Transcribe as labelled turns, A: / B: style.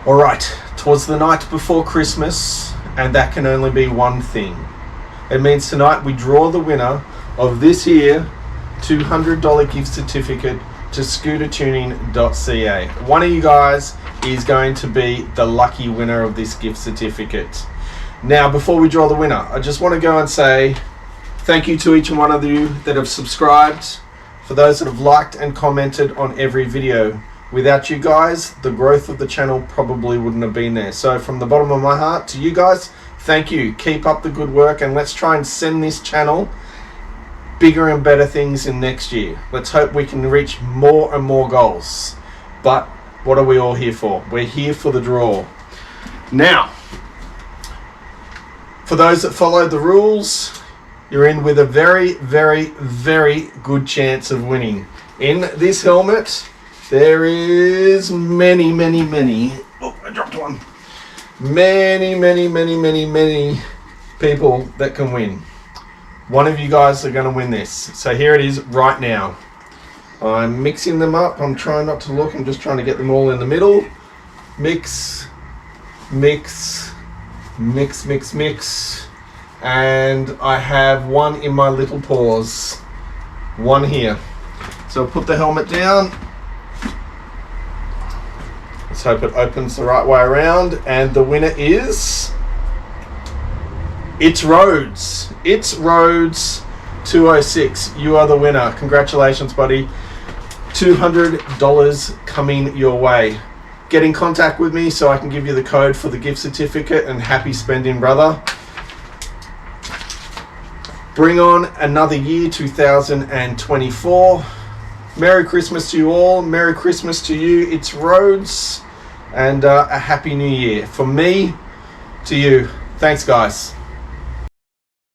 A: All right, towards the night before Christmas, and that can only be one thing. It means tonight we draw the winner of this year $200 gift certificate to SCOOTERtuning.ca. One of you guys is going to be the lucky winner of this gift certificate. Now, before we draw the winner, I just want to go and say thank you to each and one of you that have subscribed, for those that have liked and commented on every video. Without you guys, the growth of the channel probably wouldn't have been there. So from the bottom of my heart to you guys, thank you. Keep up the good work, and let's try and send this channel bigger and better things in next year. Let's hope we can reach more and more goals. But what are we all here for? We're here for the draw. Now, for those that follow the rules, you're in with a very, very, very good chance of winning. In this helmet, there is many, oh, I dropped one. Many people that can win. One of you guys are going to win this. So here it is right now. I'm mixing them up. I'm trying not to look. I'm just trying to get them all in the middle. Mix. And I have one in my little paws. One here. So I'll put the helmet down. Let's hope it opens the right way around. And the winner is... It's Rhodes. It's Rhodes 206. You are the winner. Congratulations, buddy. $200 coming your way. Get in contact with me so I can give you the code for the gift certificate, and happy spending, brother. Bring on another year, 2024. Merry Christmas to you all. Merry Christmas to you. It's Rhodes. And a Happy New Year. From me to you. Thanks, guys.